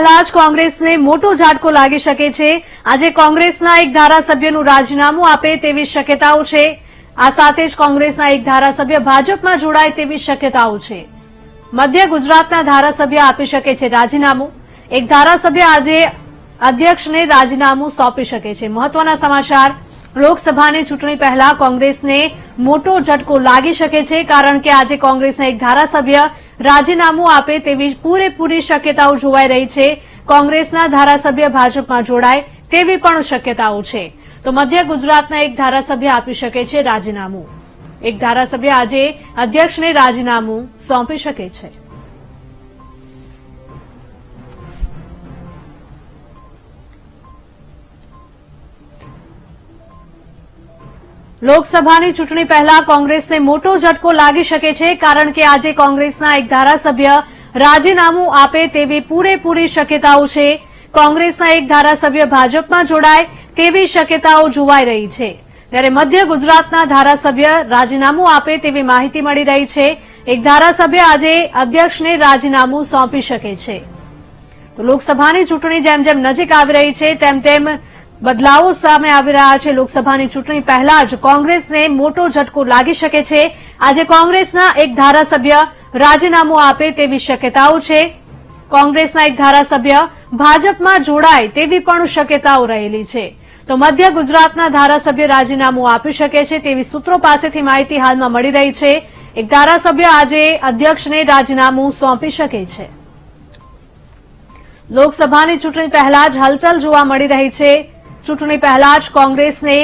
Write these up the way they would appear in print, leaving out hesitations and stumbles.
પહેલા જ કોંગ્રેસને મોટો ઝાટકો લાગી શકે છે। આજે કોંગ્રેસના એક ધારાસભ્યનું રાજીનામું આપે તેવી શક્યતાઓ છે। આ સાથે જ કોંગ્રેસના એક ધારાસભ્ય ભાજપમાં જોડાય તેવી શક્યતાઓ છે। મધ્ય ગુજરાતના ધારાસભ્ય આપી શકે છે રાજીનામું। એક ધારાસભ્ય આજે અધ્યક્ષને રાજીનામું સોંપી શકે છે। મહત્વના સમાચાર, લોકસભાની ચૂંટણી પહેલા કોંગ્રેસને મોટો ઝટકો લાગી શકે છે, કારણ કે આજે કોંગ્રેસના એક ધારાસભ્ય રાજીનામું આપે તેવી પૂરેપૂરી શક્યતાઓ જોવાઈ રહી છે। કોંગ્રેસના ધારાસભ્ય ભાજપમાં જોડાય તેવી પણ શક્યતાઓ છે। તો મધ્ય ગુજરાતના એક ધારાસભ્ય આપી શકે છે રાજીનામું। એક ધારાસભ્ય આજે અધ્યક્ષને રાજીનામું સોંપી શકે છે। લોકસભાની ચૂંટણી પહેલા કોંગ્રેસને મોટો ઝટકો લાગી શકે છે, કારણ કે આજે કોંગ્રેસના એક ધારાસભ્ય રાજીનામું આપે તેવી પૂરેપૂરી શક્યતાઓ છે। કોંગ્રેસના એક ધારાસભ્ય ભાજપમાં જોડાય તેવી શક્યતાઓ જોવાઈ રહી છે, ત્યારે મધ્ય ગુજરાતના ધારાસભ્ય રાજીનામું આપે તેવી માહિતી મળી રહી છે। એક ધારાસભ્ય આજે અધ્યક્ષને રાજીનામું સોંપી શકે છે। તો લોકસભાની ચૂંટણી જેમ જેમ નજીક આવી રહી છે તેમ તેમ બદલાવો સામે આવી રહ્યા છે। લોકસભાની ચૂંટણી પહેલા જ કોંગ્રેસને મોટો ઝટકો લાગી શકે છે। આજે કોંગ્રેસના એક ધારાસભ્ય રાજીનામું આપે તેવી શક્યતાઓ છે। કોંગ્રેસના એક ધારાસભ્ય ભાજપમાં જોડાય તેવી પણ શક્યતાઓ રહેલી છે। તો મધ્ય ગુજરાતના ધારાસભ્ય રાજીનામું આપી શકે છે તેવી સૂત્રો પાસેથી માહિતી હાલમાં મળી રહી છે। એક ધારાસભ્ય આજે અધ્યક્ષને રાજીનામું સોંપી શકે છે। લોકસભાની ચૂંટણી પહેલા જ હલચલ જોવા મળી રહી છે। ચૂંટણી પહેલા જ કોંગ્રેસને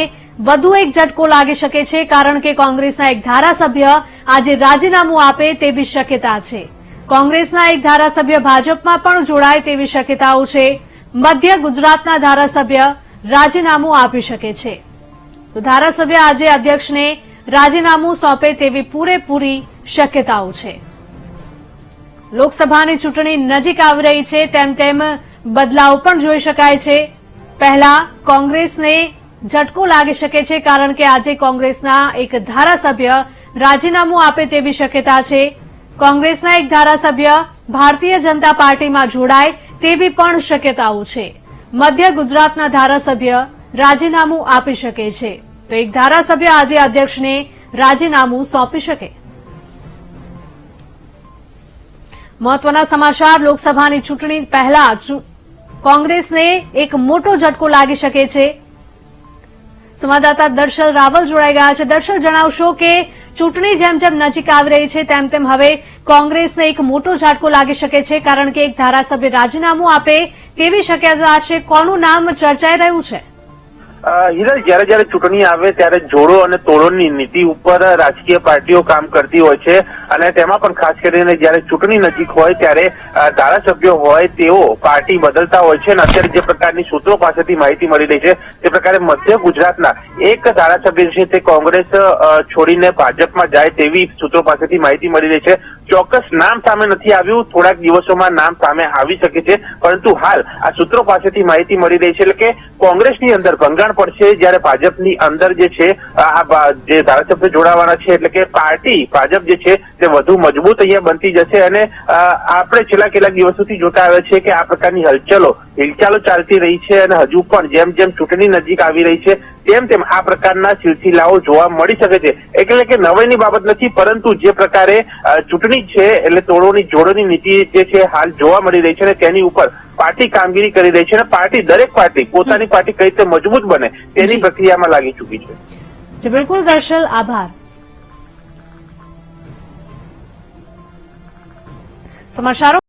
વધુ એક ઝટકો લાગી શકે છે, કારણ કે કોંગ્રેસના એક ધારાસભ્ય આજે રાજીનામું આપે તેવી શક્યતા છે। કોંગ્રેસના એક ધારાસભ્ય ભાજપમાં પણ જોડાય તેવી શક્યતાઓ છે। મધ્ય ગુજરાતના ધારાસભ્ય રાજીનામું આપી શકે છે। તો ધારાસભ્ય આજે અધ્યક્ષને રાજીનામું સોંપે તેવી પૂરેપૂરી શક્યતાઓ છે। લોકસભાની ચૂંટણી નજીક આવી રહી છે તેમ તેમ બદલાવ પણ જોઈ શકાય છે। પહેલા કોંગ્રેસને ઝટકો લાગી શકે છે, કારણ કે આજે કોંગ્રેસના એક ધારાસભ્ય રાજીનામું આપે તેવી શક્યતા છે। કોંગ્રેસના એક ધારાસભ્ય ભારતીય જનતા પાર્ટીમાં જોડાય તેવી પણ શક્યતાઓ છે। મધ્ય ગુજરાતના ધારાસભ્ય રાજીનામું આપી શકે છે। તો એક ધારાસભ્ય આજે અધ્યક્ષને રાજીનામું સોંપી શકે। મહત્વના સમાચાર, લોકસભાની ચૂંટણી પહેલા કોંગ્રેસને એક મોટો ઝટકો લાગી શકે છે। સંવાદદાતા દર્શલ રાવલ જોડાઈ ગયા છે। દર્શલ, જણાવશો કે ચૂંટણી જેમ જેમ નજીક આવી રહી છે તેમ તેમ હવે કોંગ્રેસને એક મોટો ઝટકો લાગી શકે છે, કારણ કે એક ધારાસભ્ય રાજીનામું આપે તેવી શક્યતા છે। કોનું નામ ચર્ચાઈ રહ્યું છે? હિરલ, જયારે જયારે ચૂંટણી આવે ત્યારે જોડો અને તોડોની નીતિ ઉપર રાજકીય પાર્ટીઓ કામ કરતી હોય છે, અને તેમાં પણ ખાસ કરીને જયારે ચૂંટણી નજીક હોય ત્યારે ધારાસભ્યો હોય તેઓ પાર્ટી બદલતા હોય છે। અને અત્યારે જે પ્રકારની સૂત્રો પાસેથી માહિતી મળી રહી છે તે પ્રકારે મધ્ય ગુજરાતના એક ધારાસભ્ય છે તે કોંગ્રેસ છોડીને ભાજપમાં જાય તેવી સૂત્રો પાસેથી માહિતી મળી રહી છે। ચોક્કસ નામ સામે નથી આવ્યું, થોડાક દિવસોમાં નામ સામે આવી શકે છે, પરંતુ હાલ આ સૂત્રો પાસેથી માહિતી મળી રહી છે એટલે કે કોંગ્રેસની અંદર ભંગાણ પડશે, જ્યારે ભાજપની અંદર જે છે જે ધારાસભ્ય જોડાવાના છે, એટલે કે પાર્ટી ભાજપ જે છે તે વધુ મજબૂત અહીંયા બનતી જશે। અને આપણે છેલ્લા કેટલાક દિવસોથી જોતા આવ્યા છે કે આ પ્રકારની હિલચાલો ચાલતી રહી છે, અને હજુ પણ જેમ જેમ ચૂંટણી નજીક આવી રહી છે તેમ તેમ આ પ્રકારના સિલસિલાઓ જોવા મળી શકે છે। એટલે કે નવાઈની બાબત નથી, પરંતુ જે પ્રકારે ચૂંટણી છે એટલે તોડોની જોડોની નીતિ જે છે હાલ જોવા મળી રહી છે, અને તેની ઉપર પાર્ટી કામગીરી કરી રહી છે, અને દરેક પાર્ટી પોતાની પાર્ટી કઈ રીતે મજબૂત બને તેની પ્રક્રિયામાં લાગી ચૂકી છે। બિલકુલ દર્શલ, આભાર। સમાચારો